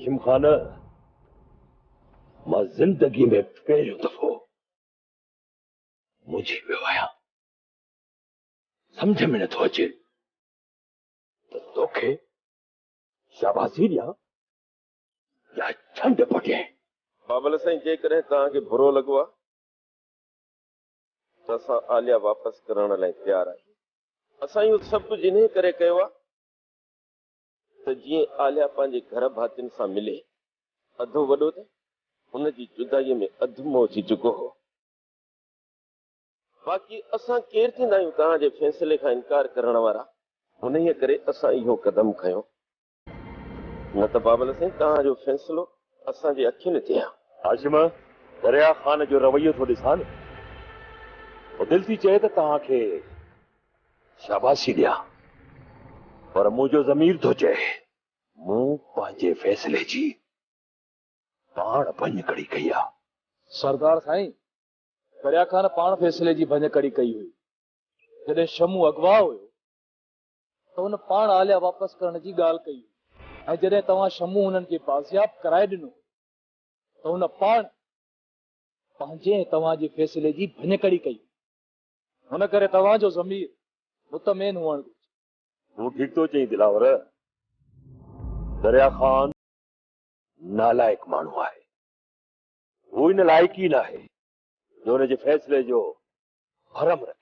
हाशिम खान, मां जिंदगी में पहिरियों दफ़ो मुझी वियो आहियां। समझ में नथो अचे त तोखे शाबाशी ॾियां या छंड पटियां। बाबल साईं, जेकॾहिं तव्हांखे बुरो लॻो आहे त असां आलिया वापसि करण लाइ तयारु आहियूं। असां इहो सभु कुझु इन करे कयो आहे त जीअं आलिया पंहिंजे घर भातियुनि सां मिले, अधो वॾो त हुनजी जुदाईअ में अधु मोह थी चुको हो। बाक़ी असां केरु थींदा आहियूं तव्हांजे फ़ैसिले खां इनकार करण वारा? हुन ई करे असां इहो क़दम खयो। न त बाबल साईं, तव्हांजो फ़ैसिलो असांजे अखियुनि ते आहे। हाशिम, दरिया खान जो रवैयो थो ॾिसां न, दिलि थी चए त तव्हांखे शाबाशी ॾियां, पर मुंहिंजो ज़मीर थो चए मूं पंहिंजे फ़ैसिले जी पाण भञकड़ी कई आहे। सरदार साईं, दरिया खान पाण फ़ैसिले जी भञकड़ी कई हुई। जॾहिं शमू अगवा हुयो त हुन पाण आलिया वापसि करण जी ॻाल्हि कई। ऐं जॾहिं तव्हां शमू हुननि खे बाज़ियाब कराए ॾिनो त हुन पाण पंहिंजे तव्हांजे फ़ैसिले जी भञकड़ी कई। हुन करे तव्हांजो ज़मीर मुतमैन हुअण घुरिजे। तूं ठीक तो चई दिलावर। दरिया खान नालायक माण्हू आहे। वो इन लाइक़ ई न आहे जो हुनजे फ़ैसिले जो भरम रखे।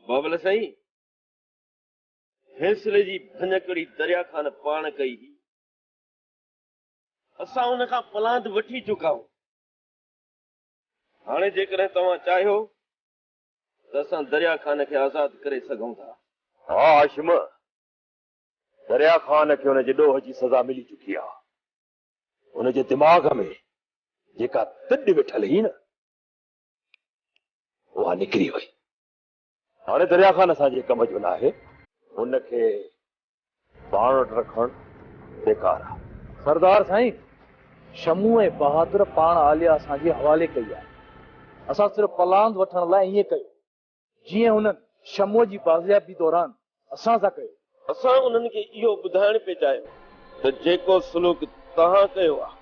बाबल साईं, फ़ैसिले जी भञकड़ी दरिया खान पाण कई हुई। असां हुन खां पलांद वठी चुका आहियूं। हाणे जेकॾहिं तव्हां चाहियो त असां दरिया खान खे आज़ाद करे सघूं था। हा हाशिम, दरिया खान खे हुनजे ॾोह जी सज़ा मिली चुकी आहे। हुनजे दिमाग़ में जेका तिॾ वेठल हुई न, उहा निकिरी वई। हाणे दरिया खान असांजे कम जो न आहे। हुनखे पाण वटि रखणु बेकार आहे। सरदार साईं, शमू ऐं बहादुर पाण आलिया असांजे हवाले कई आहे। असां सिर्फ़ पलांद वठण लाइ ईअं कयो जीअं हुननि शमूअ जी बाज़ियाबी दौरान असां सां कयो। असां उन्हनि खे इहो ॿुधाइण पिया चाहियूं त जेको सुलूक तव्हां कयो आहे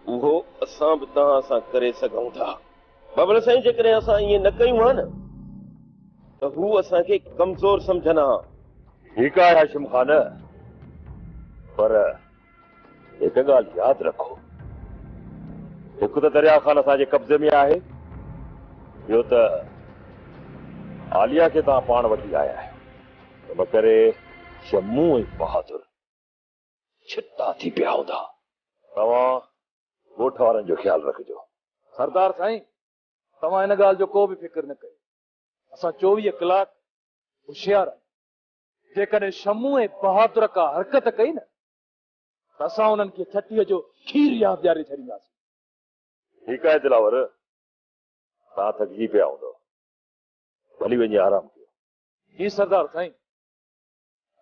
उहो असां बि तव्हां सां करे सघूं था। बाबल साईं, जेकॾहिं असां ईअं न कयूं हा न त हू असांखे कमज़ोर सम्झंदा। ठीकु आहे हाशिम खान, पर हिकु ॻाल्हि यादि रखो, हिकु त दरिया खान असांजे कब्ज़े में आहे, ॿियो त आलिया खे तव्हां पाण वठी आया आहियो। इन करे शमू ऐं बहादुर छिटा थी पिया हूंदा। तव्हां ॻोठ वारनि जो ख़्यालु रखिजो। सरदार साईं, तव्हां इन ॻाल्हि जो को बि फिक्र न कयो। असां 24 कलाक होशियार आहियूं। जेकॾहिं शमू ऐं बहादुर का हरकत कई न त असां उन्हनि खे छटीअ जो खीर यादि ॾियारे छॾींदासीं। ठीकु आहे दिलावर, तव्हां थकिजी पिया हूंदो, भली वञी आराम कयो। जी सरदार साईं।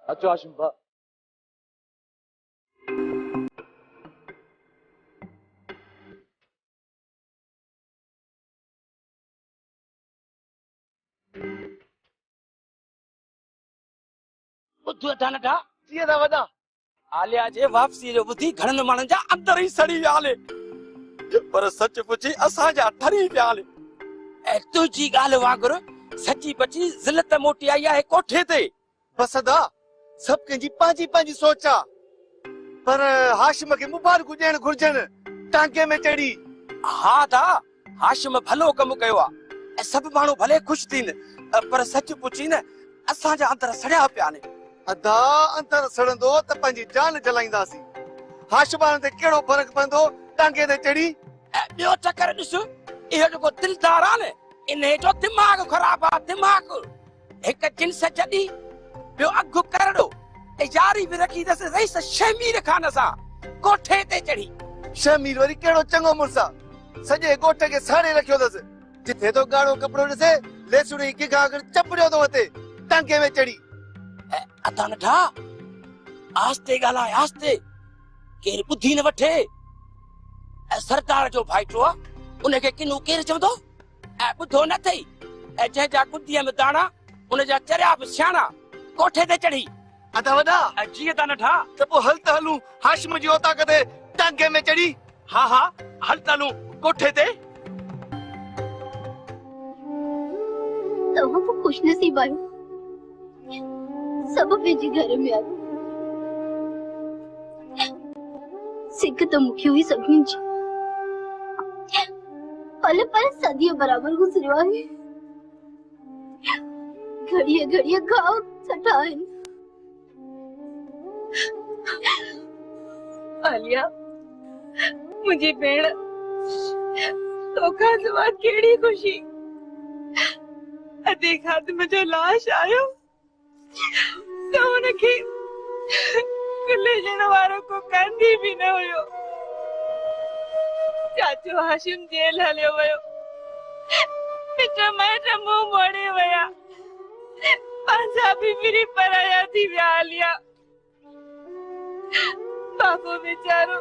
अचो हाशिम भाउ। आलिया जे वापसी जो ॿुधी घणनि माण्हुनि जा अंदर ई सड़ी विया हले, पर सच पुछी असांजा ठरी पिया हले। ऐं तुंहिंजी ॻाल्हि वांगुरु सची बची ज़िलत मोटी आई आहे कोठे ते। बस अदा, सभु कंहिंजी पंहिंजी पंहिंजी सोच आहे, पर हाशिम खे मुबारकूं ॾियणु घुर्जनि टांके में चढ़ी। हा दा, हाशिम भलो कमु कयो आहे ऐं सभु माण्हू भले ख़ुशि थीनि, पर सच पुछी न असांजा अंदर सड़िया पिया आहिनि। अदा, अंदर सड़ंदो त पंहिंजी जान जलाईंदासीं। हाशिम ते कहिड़ो फ़र्क़ु पवंदो टांके ते चढ़ी? ऐं ॿियो चकर ॾिस, इहो जेको दिलदार आहे न, इन जो दिमाग़ ख़राब आहे। दिमाग़ हिकु जिन्स जॾी, ॿियो अघु करड़ो ऐं यारी बि रखी अथसि रईस शमीर खान सां कोठे ते चढ़ी। शमीर वरी कहिड़ो चङो मुड़ुसु आहे, सॼे ॻोठ खे साड़े रखियो अथसि। जिथे तो ॻाढ़ो कपिड़ो ॾिसे लेसूड़ी की खां चपड़ियो थो वते टांके में चढ़ी। अदा नठा, आस्ते ॻाल्हाए आस्ते, केरु ॿुधी न वठे। ऐं सरकार जो भाइटो आहे, उनखे किनो केरु चवंदो? ऐं ॿुधो न अथई, ऐं जंहिंजा कुंडीअ में दाणा उनजा चरिया बि सियाणा कोठे ते चढ़ी। अदा वॾा जीअं त नठा त पोइ हल त हलूं हाशिम जी औता कदे टांगे में चढ़ी। हा हा हल तलूं कोठे ते। तव्हां तो खुश नसीब आयो, सब पंहिंजे घर में आयो। सिक तो मुख्य हुई सभिनी जी, पल पल सदियों बराबर गुजरियो आहे। घड़िए घड़िए घाव सटा आहिनि। आलिया मुझे भेण तोखा सवा केड़ी खुशी। अदे खाद मुझो लाश आयो तो उनके कुले जण वारो को कांदी भी न हुयो। चाचो हाशिम जेल हलियो वयो, मिट माइट मुंह मोड़े वया, पांजा भी मेरी पराया थी विया। आलिया बाबू बेचारो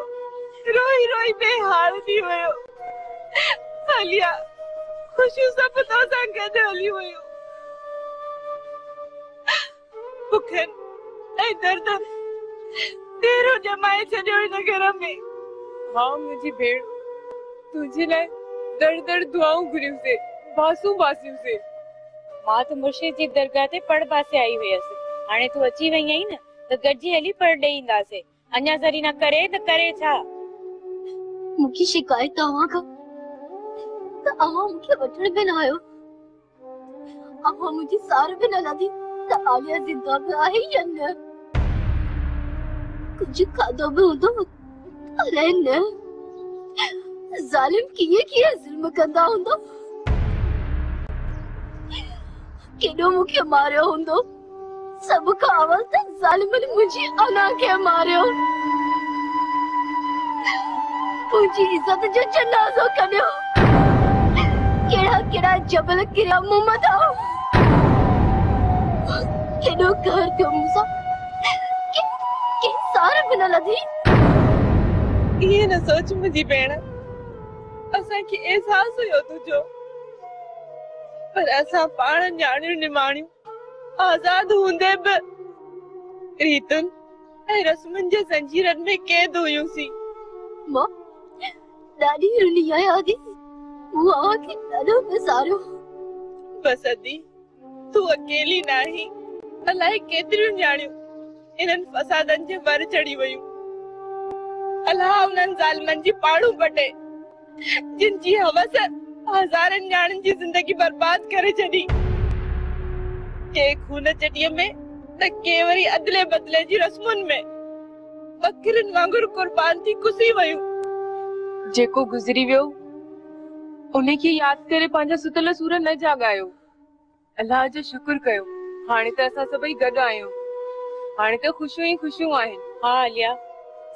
रोई रोई बेहाल थी वयो। आलिया खुशी सब तो सां गॾु हली वयो। बुखन ऐं दर्द तेरो जमाए छॾियो हिन घर में। हाँ मुंहिंजी भेण तुझे लाइ दर दर दुआऊं घुरियूंसीं, बासूं बासियूंसीं। मां त मुर्शिद जी दरगाह ते पढ़ पासे आई हुयसि। हाणे तूं अची वई आहीं न त गॾिजी हली पढ़ ॾेई ईंदासीं। अञा जरी न करे त करे छा? मूंखे शिकायत तव्हां खां त अव्हां मूंखे वठण बि न आयो। अव्हां मुंहिंजी सार बि न लाधी त आलिया ज़िंदा बि आहे या न। कुझु खाधो बि हूंदो अलाए न। ज़ालिम कीअं कीअं ज़ुल्म कंदा हूंदो। केॾो मूंखे मारियो हूंदो। सब खां अवल त ज़ालिमनि मुंहिंजी अना खे मारियो। मुंहिंजी इज़त जो जनाज़ो कढियो। केड़ा केड़ा जबल किरिया मूं मथां। केॾो कहर थियो मूंसां। के सार बि न लधी। इहे न सोच मुंहिंजी भेण, असांखे एहसास हुयो तुंहिंजो, पर असां पाण न्याणियूं निमाणियूं आज़ाद हूंदे बि रीतुनि ऐं रस्मुनि जे ज़ंजीरनि में कैद हुयूंसीं। मां ॾाढी रुनी आहियां आदि। मूं अव्हां खे ॾाढो विसारियो। बस अदी तूं अकेली नाही, अलाए केतिरियूं न्याणियूं इन्हनि फसादनि जे वर चढ़ी वयूं। अलाह उन्हनि ज़ालिमनि जी पाड़ू पटे जिन जी हवस हज़ारनि न्याणियुनि जी ज़िंदगी बर्बाद करे छॾी। के खून चटीअ में त के वरी अदले बदले जी रस्मुनि में बकरियुनि वांगुरु कुर्बान थी कुसी वयूं। जेको गुज़री वियो उन्हे खे यादि करे पंहिंजा सुतल सूर न जाॻायो। अलाह जो शुक्र कयो, हाणे त असां सभई गॾु आहियूं। हाणे त ख़ुशियूं ई ख़ुशियूं आहिनि। हा आलिया,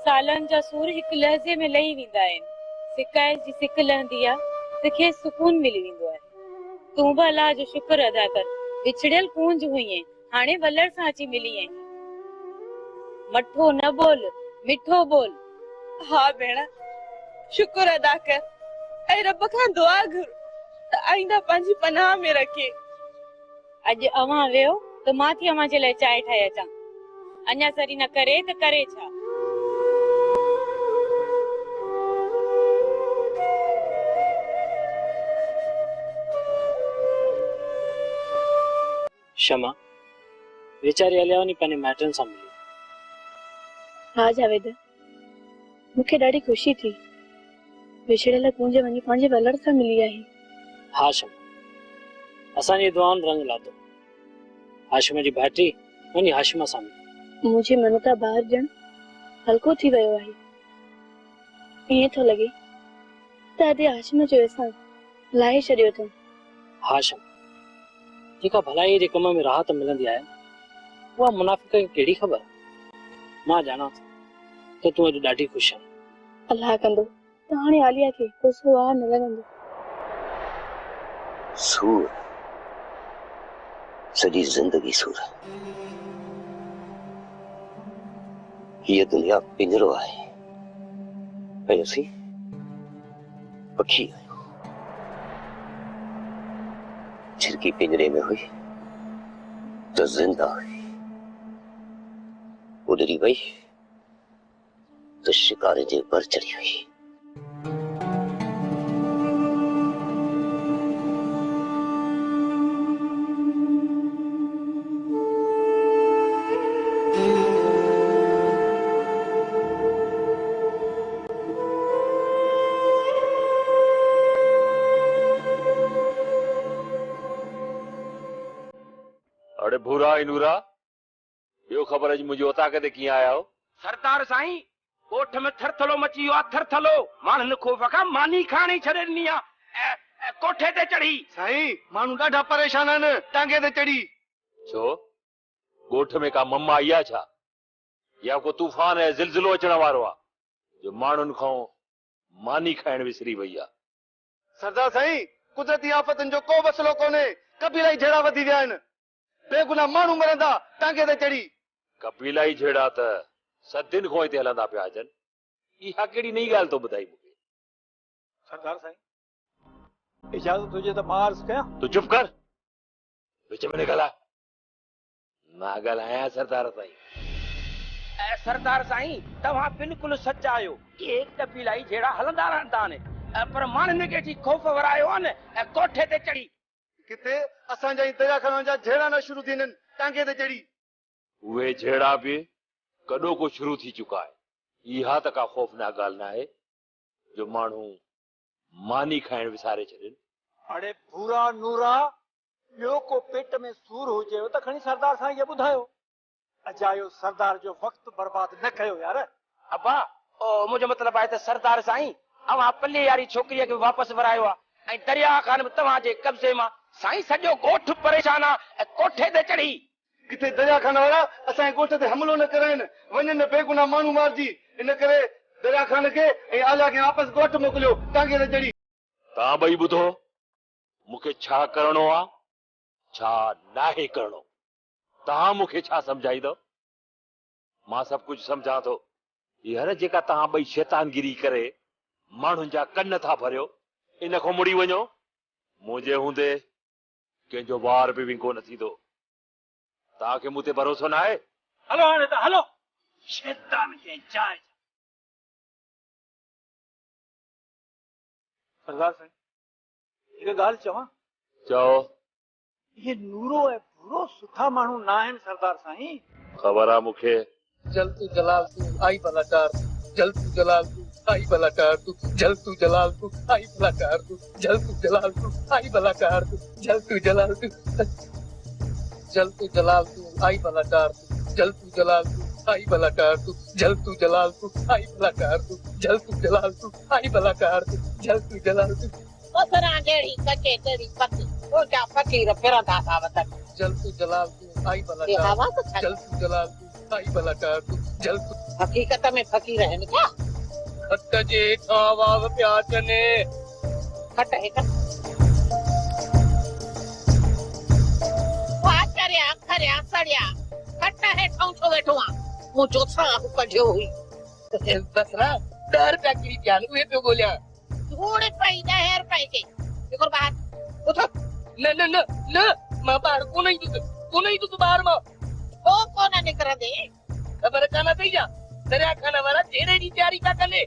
सालनि जा सूर हिकु लहज़े में लही वेंदा आहिनि। शिकायत जी सिक लहंदी आहे त खेसि सुकून मिली वेंदो आहे। तूं बि अलाह जो शुक्र अदा कर। विछड़ियल कूंज हुईं, हाणे वलर सां अची मिली आहीं। मठो न बोल, मिठो बोल। हा भेण, शुक्र अदा कर ऐं रब खां दुआ घुर त आईंदा पंहिंजी पनाह में रखे। अॼु अव्हां वियो त मां थी अव्हां जे लाइ चांहि ठाहे अचां। अञा सरी न करे त करे छा? शमा वेचारी अलियावनी पंहिंजे माइटनि सां मिली। हा जावेद, मूंखे ॾाढी ख़ुशी थी। विछड़ियल कूंज वञी पंहिंजे वलर सां मिली आहे। हा शमा, असांजी दुआउनि रंग लाथो। हाशिम जी भाइटी वञी हाशिमा सां मिली। मुंहिंजे मन तां ॿाहिरि ॼण हल्को थी वियो आहे। ईअं थो लॻे त अॼु हाशिम जो अहसानु लाहे छॾियो अथऊं। हा शमा, जेका भलाई जे कम में राहत मिलंदी आहे उहा मुनाफ़िक़ खे कहिड़ी ख़बर। मां ॼाणा थो त तूं अॼु ॾाढी ख़ुशि आहीं। अलाह कंदो त हाणे आलिया खे को सुवाह न लॻंदो। सूर, सॼी ज़िंदगी सूर। हीअ दुनिया पिंजरो आहे ऐं असीं पखी आहियूं। झिरकी पिंजरे में हुई त ज़िंदा हुई, उडरी वही तो शिकार जे बर चढ़ी हुई। अरे भूरा इनूरा यो ख़बर अज मुझे उता के की आया हो। सरदार साईं कोठ में थरथलो मची वियो आहे, थरथलो माण्हुनि ख़ौफ़ खां मानी खाणी छॾे ॾिनी आहे कोठे ते चढ़ी। साईं माण्हू ॾाढा परेशान आहिनि टांगे ते चढ़ी। छो ॻोठ में का मम्मा आई आहे छा, या को तूफान ऐं ज़िलज़िलो अचण वारो आहे जो माण्हुनि खां मानी खाइण विसरी वई आहे? सरदार साईं कुदरती आफ़तनि जो को मसलो कोन्हे, कबीला ई झेड़ा वधी विया आहिनि, बेगुनाह माण्हू मरंदा टांगे ते चढ़ी। कबीला ई झेड़ा त सदियुनि खां हिते हलंदा पिया अचनि, इहा कहिड़ी नई ॻाल्हि तो ॿुधाई मूंखे? सरदार साईं इजाज़त हुजे त मां अर्ज़ कयां? तूं चुप कर, विच में न ॻाल्हाए। ना ॻाल्हायां सरदार साईं। सरदार साईं तव्हां बिल्कुलु सच आहियो, इहे कबीला ई झेड़ा हलंदा रहंदा आहिनि, पर माण्हुनि खे जी ख़ौफ़ वरायो आहे न कोठे ते चढ़ी। किथे असांजा ई दरिया खाननि जा झेड़ा न शुरू थींदा आहिनि टांगे ते चढ़ी। उहे झेड़ा बि कॾो को शुरू थी चुका आहे। इहा त का ख़ौफ़नाक ॻाल्हि न आहे जो माण्हू मानी खाइण विसारे छॾनि। अड़े भूरा नूरा ॿियो को पेट में सूर हुजेव त खणी सरदार साईं खे ॿुधायो। अजायो सरदार जो वक़्तु बर्बाद न कयो यार। अब्बा मुंहिंजो मतिलबु आहे त सरदार साईं अवां पल्ले वारी छोकिरीअ खे वापसि वरायो आहे ऐं दरिया खान तव्हांजे कब्ज़े मां साईं सॼो ॻोठ परेशान आहे कोठे ते चढ़ी। किथे दरिया खान वारा असांजे ॻोठ ते हमलो न कराइनि, वञनि बेगुनाह माण्हू मारिजी, इन करे दरिया खान खे ऐं आलिया खे वापसि ॻोठ मोकिलियो टांगे ते चढ़ी। तव्हां ॿई ॿुधो, मूंखे छा करणो आहे छा नाहे करणो, तव्हां मूंखे छा सम्झाईंदव? मां सभु कुझु सम्झां थो। हींअर जेका तव्हां ॿई शैतानगिरी करे माण्हुनि जा कन था भरियो, इन खां मुड़ी वञो, मुंहिंजे हूंदे कंहिंजो वार बि विंको न थींदो। तव्हांखे मूं ते भरोसो न आहे? हलो हाणे त हलो, शैतान खे चांहि। सरदार साईं हिकु ॻाल्हि चवां? चओ। ये नूरो ऐं भूरो सुठा माण्हू न आहिनि सरदार साईं। ख़बर आहे मूंखे। जल तू जलाल तू आई भला कार, जल तू जलाल तू आई भला कार तू, जल तू जलाल तू आई भला कार तू, जल तू जलाल तू आई भला कार तू, जल तू जलाल तू, जल तू जलाल तू आई भला कार तू, जल तू जलाल तू आई भला कार तू, जल तू जलाल तू आई भला कार तू, जल तू जलाल तू आई भला कार तू, जल तू जलाल तू। ओसरा जेड़ी कचे तेरी पति ओ क्या फकीर फिरंदा था वतन। जल तू जलाल तू आई भला ये कार हवा तो तू, जल तू जलाल तू आई भला कार तू, जल तू। हकीकत में फकीर है क्या? खट जे खावाव प्याचने खट है का वाचरिया खरिया सड़िया खट है ठौंछो वेठुआ मु जोथरा कढियो हुई बसरा डर पैकरी प्यान हुए पे बोलिया थोड़े पई दहर पई के देखो बात उठो न न न न मां बाहर को नहीं तू बाहर मां ओ कोना निकल दे खबर काना थई जा दरिया खाना वाला जेड़े दी तैयारी का कने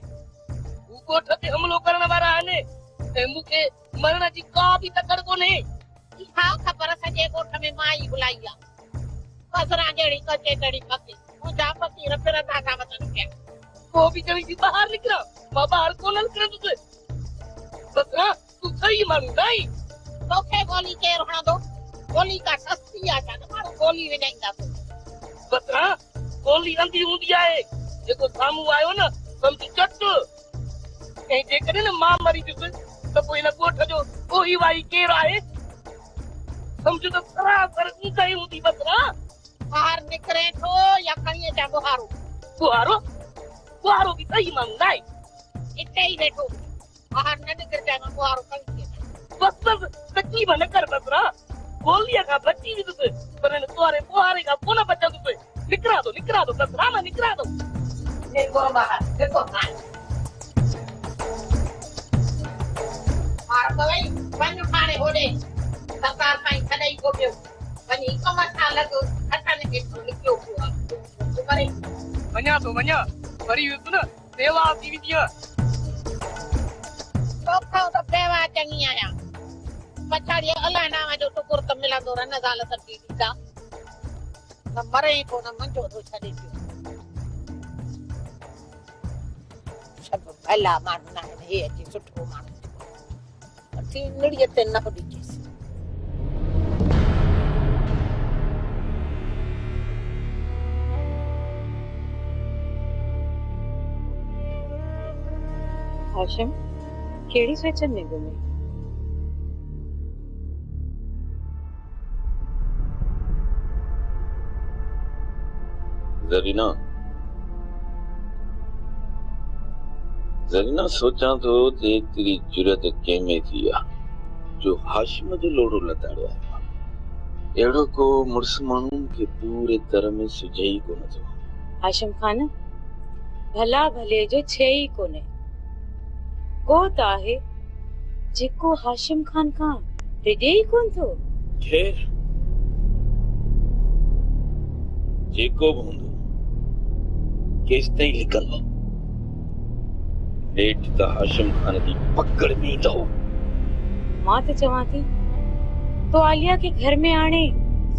वो कोठ ते हमलो करण वाला आने ए मुके मरण जी का भी तकड़ को नहीं। हां खबर सजे कोठ में माई बुलाईया बसरा जेड़ी कचे तेरी पति मुझा फकीर फिरंदा था वतन के वो भी चली थी बाहर निकला मां बाहर को न निकल तुझे बसरा तू सही मालूम नहीं तो के गोली के रहना दो गोली का सस्ती आ जा मारो गोली में नहीं जातो बसरा गोली अंधी हुंदी आहे जेको सामू आयो न समझ चट ए जे करे न मां मरी जुस तो कोई न कोठ जो ओही वाई केर आहे समझ तो सरासर ऊंचाई हुंदी बसरा बाहर निकरे तो या खणिए जा बुहारो भी सही मालूम नहीं इतने ही बैठो बाहर न निकल जाना बुहारो खणिए बस तकलीफ न कर बसरा गोलियां का बच्ची भी तुझे पर न तोरे बुहारे का कोना बच्चा तुझे निकरा दो बसरा में निकरा दो देखो बाहर देखो भाई वन खाने होने सरकार साईं कॾहिं को पियो वञी कम सां लॻो अटन खे निकियो हुआ तुम्हारे वञा थो वञा वरी वियुसि न सेवा थी वेंदी तोखां त बेवा चङी आहियां पछाड़ीअ अलाए नाम जो टुकुर त मिलंदो रन ज़ाल सटी ॾींदा न मरे ई कोन मुंहिंजो थो छॾे पियो सभु भला माण्हू न आहिनि हे अची सुठो माण्हू अची निड़ीअ ते न ॾिजेसि हाशिम कहिड़ी सोचनि में घुमे ज़रीना सोचां थो ते तेरी जुरत कंहिंमें थी आहे जो हाशिम जो लोड़ो लताड़ियो आहे अहिड़ो को मुड़ुस माण्हुनि खे पूरे तरह में सुझे ई कोन थो हाशिम खान भला भले जो छे ई कोने को त आहे जेको हाशिम खान खां रिॼे ई कोन थो खैर जेको बि हूंदो केसि ताईं लिकंदो नेठ त हाशिम खान जी पकड़ में ईंदो मां त चवां थी तो आलिया के घर में आणे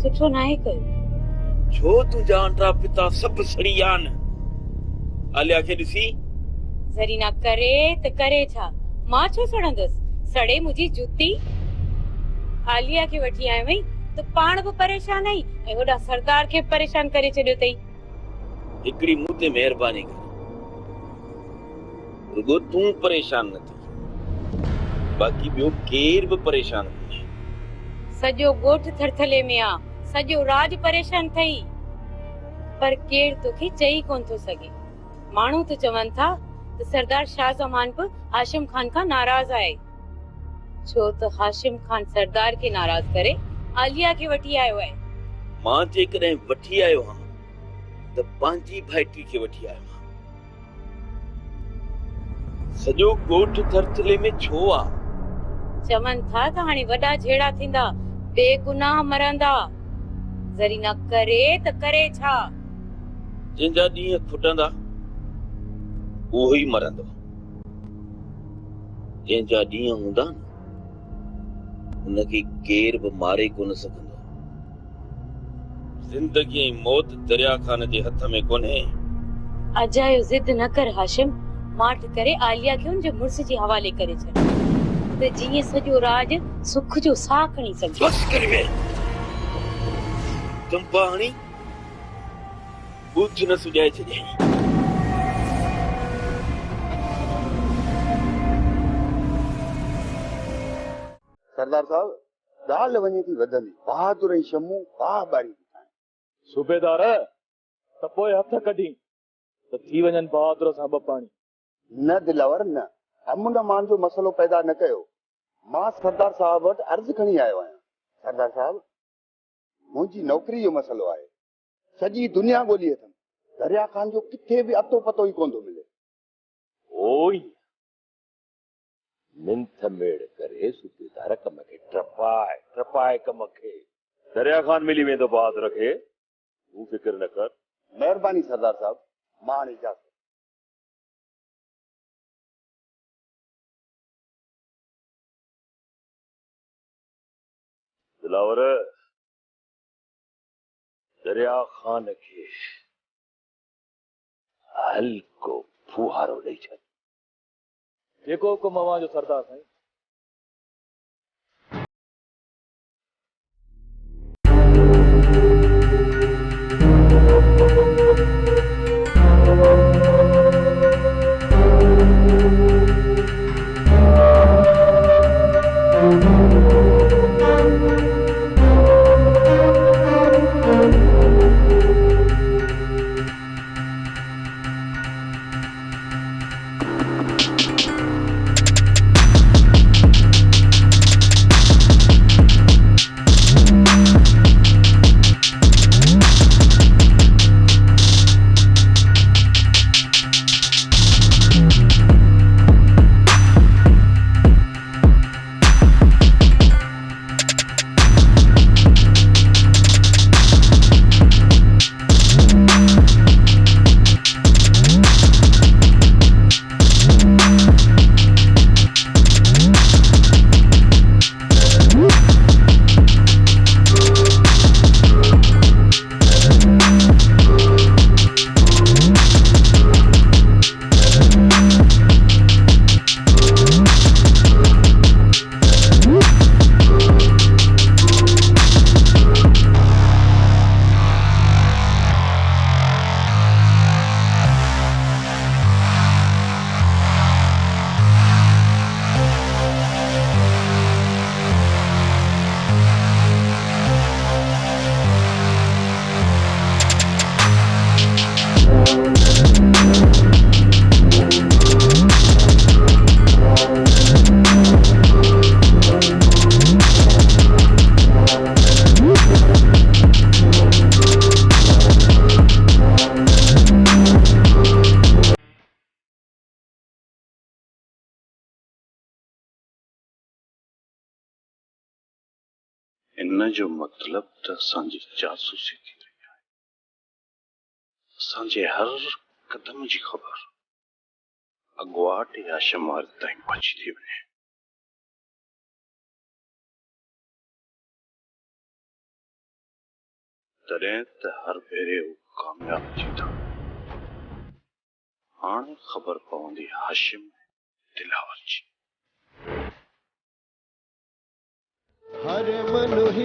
सुठो नाहे कयो छो तुंहिंजा अंडा पिता सभु सड़ी आहिनि आलिया खे ॾिसी ज़रीना करे त करे छा मां छो सड़ंदसि सड़े मुंहिंजी जुती आलिया खे वठी आयो वई त पाण बि परेशान आई ऐं वॾा सरदार खे परेशान करे छॾियो अथई हिकड़ी मूं ते महिरबानी कर रुगो तूं परेशान न थी बाक़ी ॿियो केर बि परेशान कोन्हे सॼो ॻोठ थरथले में आ सॼो राज परेशान थई पर केर तोखे चई कोन थो सघे माण्हू त चवनि था त सरदार शाह जमान बि हाशिम खान खां नाराज़ आहे छो त हाशिम खान सरदार खे नाराज़ करे आलिया खे वठी आयो आहे मां जेकॾहिं वठी आयो आहियां त पंहिंजी भाइटी खे वठी आयो आहियां सॼो ॻोठ थरथले में छो आहे चवनि था त हाणे वॾा झेड़ा थींदा बेगुनाह मरंदा ज़रीना करे त करे छा जंहिंजा ॾींहं खुटंदा उहो ई मरंदो जंहिंजा ॾींहं हूंदा न उनखे केर बि मारे कोन सघंदो ज़िंदगी ऐं मौत दरिया खान जे हथ में कोन्हे अजायो ज़िद न कर हाशिम माठ करे आलिया खे उनजे मुड़ुस जे हवाले करे छॾ त जीअं सॼो राज सुख जो साह खणी सघे बस कर वे चंपा हणी बुध न सुॼाए छॾियईं सरदार साहब दाल वञे थी वधंदी बहादुर ऐं शमू बाह बारी सूबेदार त पोइ हथ कढी त थी वञनि बहादुर सां ॿ पाणी न दिलावर न अमुन मान जो मसलो पैदा न कयो मां सरदार साहब वटि अर्ज़ खणी आयो आहियां सरदार साहब मुंहिंजी नौकरी जो मसलो आहे सॼी दुनिया ॻोल्ही अथमि दरिया खान जो किथे बि अतो पतो ई कोन थो मिले ओई मिंथ मेड़ करे सूबेदार कम खे ट्रपाए कम खे दरिया खान मिली वेंदो बहादुर खे तूं फिक्र न कर महिरबानी सरदार साहब मां हाणे इजाज़त दिलावर दरिया खान खे हल्को फुहारो ॾेई छॾ जेको हुकुम अवां जो सरदार साईं इन जो मतलब त असांजी जासूसी थी रही है। असांजे हर कदम जी खबर अगवाट या शमार ताईं पहुंची थी वञे। तॾहिं त हर भेरे हू कामयाब थी था। हाणे ख़बर पवंदी हाशिम दिलावर जी। हर मनु